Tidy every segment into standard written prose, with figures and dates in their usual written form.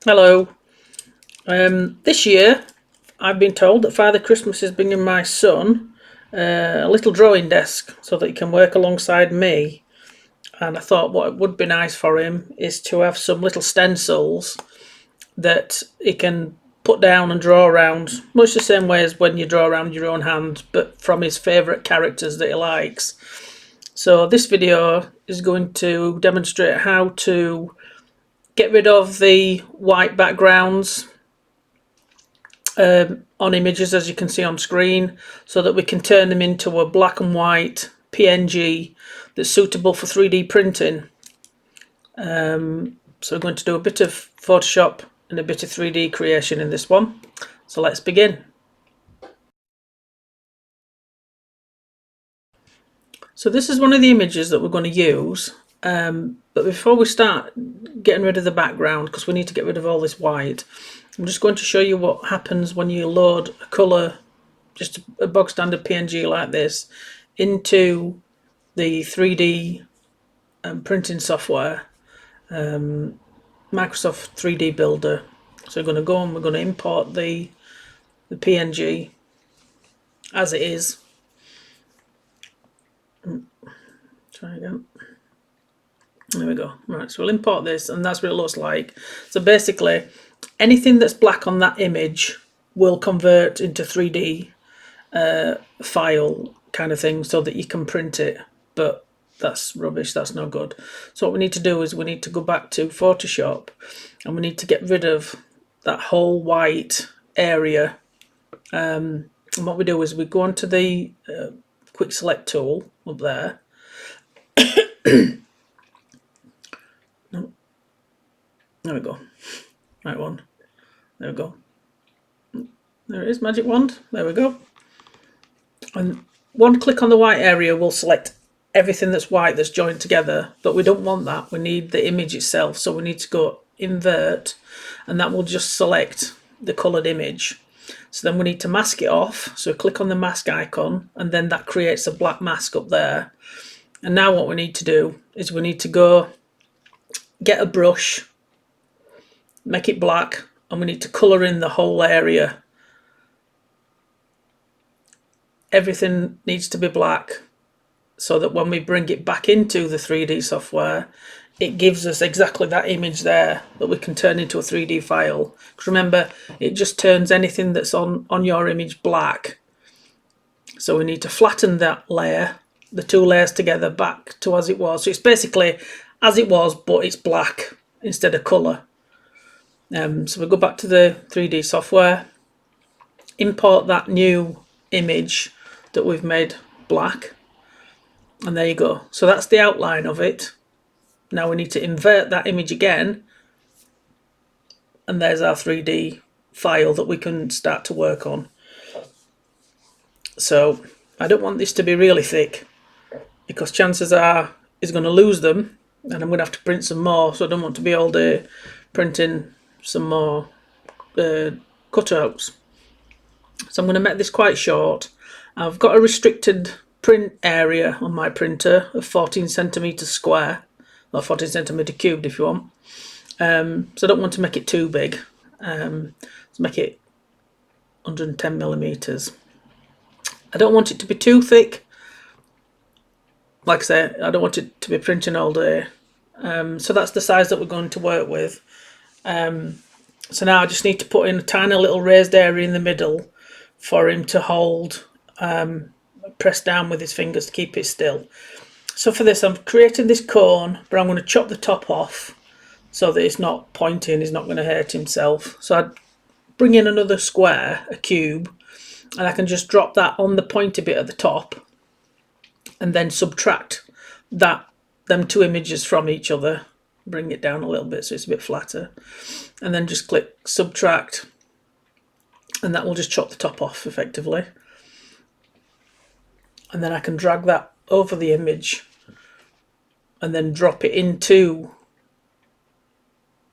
Hello. This year, I've been told that Father Christmas is bringing my son a little drawing desk so that he can work alongside me. And I thought what would be nice for him is to have some little stencils that he can put down and draw around, much the same way as when you draw around your own hand, but from his favourite characters that he likes. So this video is going to demonstrate how to get rid of the white backgrounds on images, as you can see on screen, so that we can turn them into a black and white PNG that's suitable for 3D printing. So we're going to do a bit of Photoshop and a bit of 3D creation in this one. So let's begin. So this is one of the images that we're going to use. But before we start getting rid of the background, because we need to get rid of all this white, I'm just going to show you what happens when you load a colour, just a bog standard PNG like this, into the 3D printing software, Microsoft 3D Builder. So we're going to go and we're going to import the PNG as it is. Try again. There we go. Right, so we'll import this, and that's what it looks like. So basically, anything that's black on that image will convert into 3D file kind of thing so that you can print it, but that's rubbish, that's no good. So what we need to do is we need to go back to Photoshop and we need to get rid of that whole white area. And what we do is we go onto the quick select tool up there. No. There we go. Right one. There we go. There it is, magic wand. There we go. And one click on the white area will select everything that's white that's joined together, but we don't want that. We need the image itself, so we need to go invert, and that will just select the coloured image. So then we need to mask it off, so click on the mask icon, and then that creates a black mask up there. And now what we need to do is we need to go get a brush, make it black, and we need to colour in the whole area. Everything needs to be black so that when we bring it back into the 3D software, it gives us exactly that image there that we can turn into a 3D file. Because remember, it just turns anything that's on your image black. So we need to flatten that layer, the two layers together, back to as it was. So it's basically as it was, but it's black instead of colour. So we go back to the 3D software, import that new image that we've made black, and there you go. So that's the outline of it. Now we need to invert that image again, and there's our 3D file that we can start to work on. So I don't want this to be really thick, because chances are it's going to lose them and I'm going to have to print some more, so I don't want to be all day printing some more cutouts. So I'm going to make this quite short. I've got a restricted print area on my printer of 14 centimetres square, or 14 centimetre cubed if you want. So I don't want to make it too big. Let's make it 110 millimetres. I don't want it to be too thick. Like I say, I don't want it to be printing all day. So that's the size that we're going to work with. So now I just need to put in a tiny little raised area in the middle for him to hold, press down with his fingers to keep it still. So for this, I'm creating this cone, but I'm going to chop the top off so that it's not pointy and he's not going to hurt himself. So I'd bring in another square, a cube, and I can just drop that on the pointy bit at the top and then subtract them two images from each other. Bring it down a little bit so it's a bit flatter, and then just click subtract, and that will just chop the top off effectively. And then I can drag that over the image and then drop it into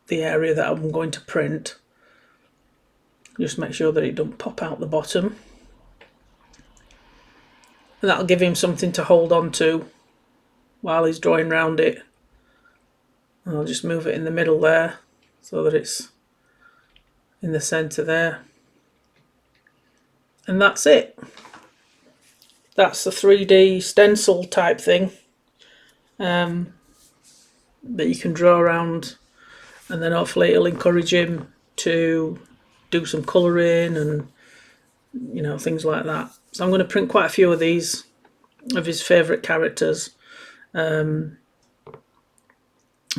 the area that I'm going to print. Just make sure that it don't pop out the bottom, and that'll give him something to hold on to while he's drawing around it. And I'll just move it in the middle there so that it's in the centre there. And that's it. That's the 3D stencil type thing that you can draw around, and then hopefully it'll encourage him to do some colouring and, you know, things like that. So I'm going to print quite a few of these of his favourite characters and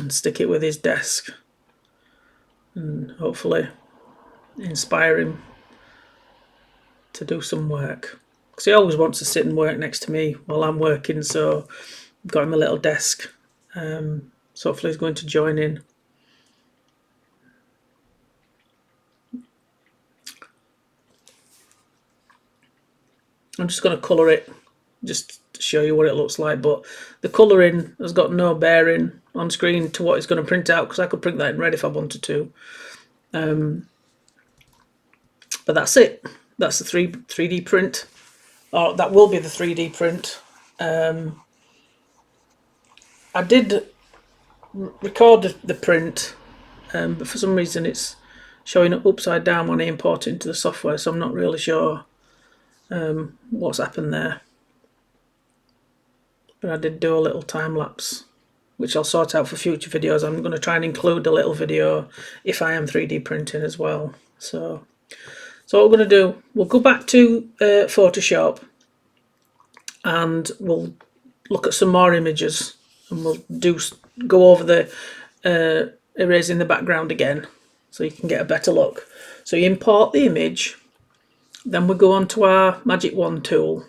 stick it with his desk and hopefully inspire him to do some work, because he always wants to sit and work next to me while I'm working, so I've got him a little desk, so hopefully he's going to join in. I'm just going to colour it just to show you what it looks like, but the colouring has got no bearing on screen to what it's going to print out, because I could print that in red if I wanted to. But that's it. That's the 3D print, or that will be the 3D print. I did record the print, but for some reason it's showing up upside down when I import it into the software, so I'm not really sure what's happened there. But I did do a little time lapse, which I'll sort out for future videos. I'm going to try and include a little video if I am 3D printing as well. So what we're going to do, we'll go back to Photoshop and we'll look at some more images, and we'll go over the erasing the background again so you can get a better look. So you import the image, then we go on to our Magic Wand tool,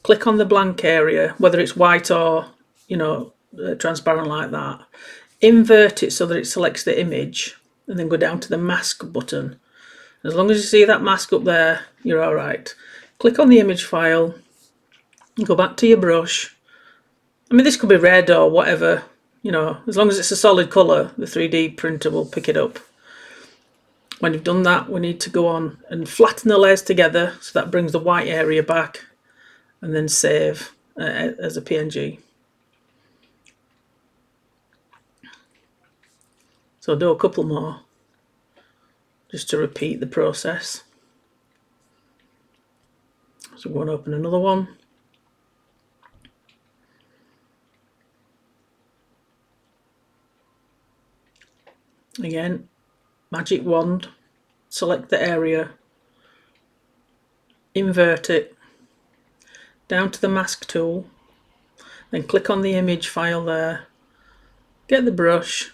click on the blank area, whether it's white or, you know, transparent like that, invert it so that it selects the image, and then go down to the mask button. As long as you see that mask up there, you're all right. Click on the image file, go back to your brush. I mean, this could be red or whatever, you know, as long as it's a solid colour, the 3D printer will pick it up. When you've done that, we need to go on and flatten the layers together, so that brings the white area back, and then save as a PNG. So I'll do a couple more just to repeat the process. So we're going to open another one. Again, Magic Wand, select the area, invert it, down to the mask tool, then click on the image file there, get the brush,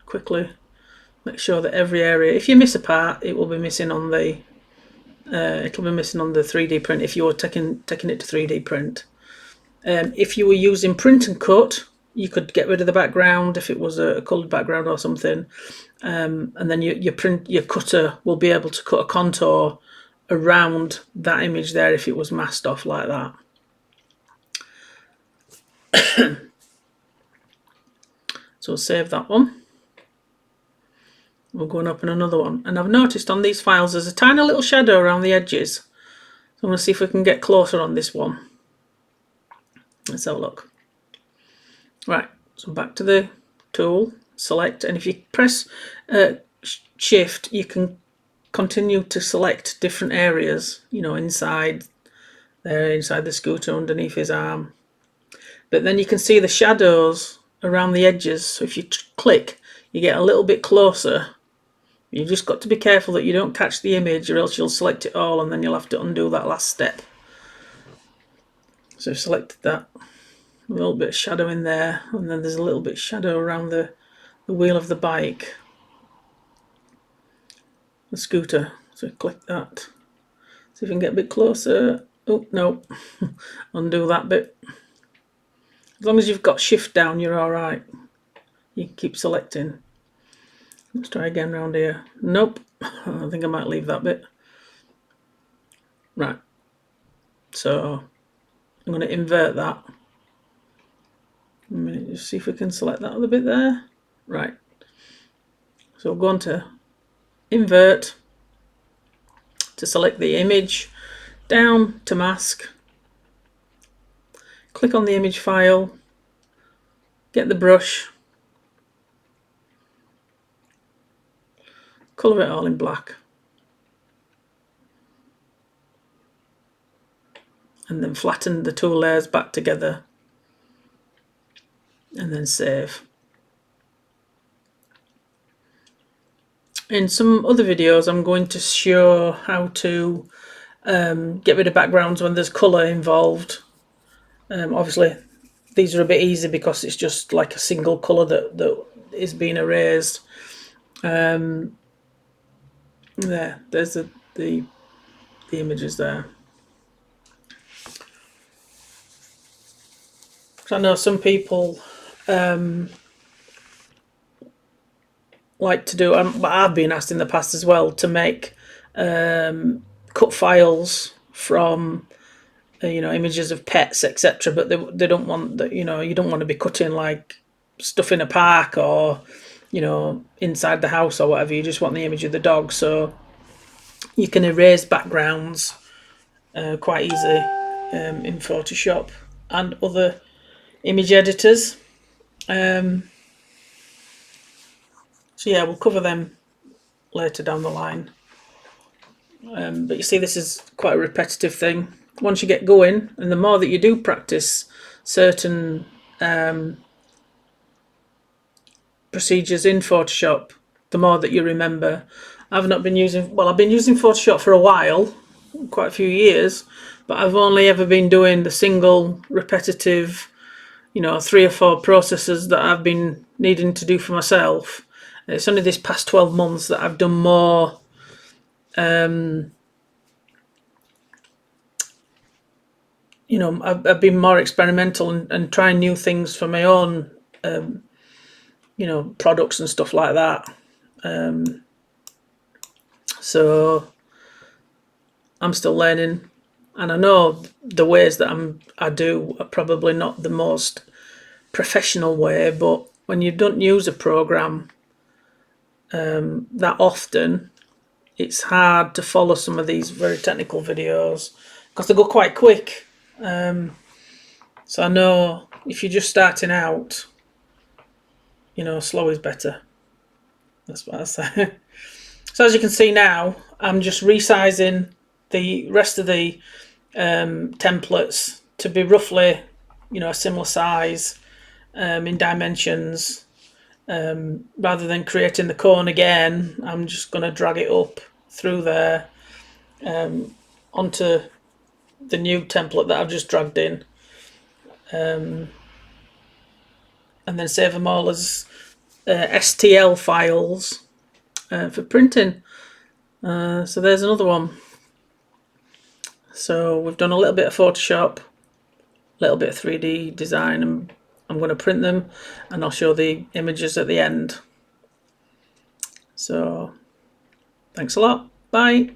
quickly make sure that every area, if you miss a part, it will be missing on the 3D print if you were taking it to 3D print. If you were using print and cut, you could get rid of the background if it was a coloured background or something, and then your cutter will be able to cut a contour around that image there if it was masked off like that. So we'll save that one. We'll go and open another one, and I've noticed on these files there's a tiny little shadow around the edges, so I'm going to see if we can get closer on this one. Let's have a look. Right, so back to the tool, select, and if you press shift, you can continue to select different areas, you know, inside there, inside the scooter, underneath his arm. But then you can see the shadows around the edges, so if you click, you get a little bit closer. You've just got to be careful that you don't catch the image, or else you'll select it all and then you'll have to undo that last step. So I've selected that. A little bit of shadow in there, and then there's a little bit of shadow around the wheel of the bike, the scooter. So click that. See if we can get a bit closer. Oh, no. Undo that bit. As long as you've got shift down, you're all right. You can keep selecting. Let's try again round here. Nope. I think I might leave that bit. Right. So I'm going to invert that. A minute, just see if we can select that other bit there. Right. So we'll go on to invert to select the image, down to mask, click on the image file, get the brush, colour it all in black, and then flatten the two layers back together, and then save. In some other videos I'm going to show how to get rid of backgrounds when there's colour involved. Obviously these are a bit easy because it's just like a single colour that is being erased. There's the images there. So I know some people like to do, but I've been asked in the past as well to make cut files from images of pets, etc. But they don't want that. You don't want to be cutting like stuff in a park or inside the house or whatever. You just want the image of the dog. So you can erase backgrounds quite easy in Photoshop and other image editors. So yeah, we'll cover them later down the line. But you see, this is quite a repetitive thing. Once you get going, and the more that you do practice certain procedures in Photoshop, the more that you remember. I've been using Photoshop for a while, quite a few years, but I've only ever been doing the single repetitive 3 or 4 processes that I've been needing to do for myself. It's only this past 12 months that I've done more I've been more experimental and trying new things for my own products and stuff like that. So I'm still learning, and I know the ways that I do are probably not the most professional way, but when you don't use a program that often, it's hard to follow some of these very technical videos because they go quite quick. So I know if you're just starting out, slow is better. That's what I say. So as you can see now, I'm just resizing the rest of the templates to be roughly, a similar size in dimensions. Rather than creating the cone again, I'm just going to drag it up through there onto the new template that I've just dragged in, and then save them all as STL files for printing. So there's another one. So we've done a little bit of Photoshop, a little bit of 3D design, and I'm going to print them, and I'll show the images at the end. So thanks a lot. Bye.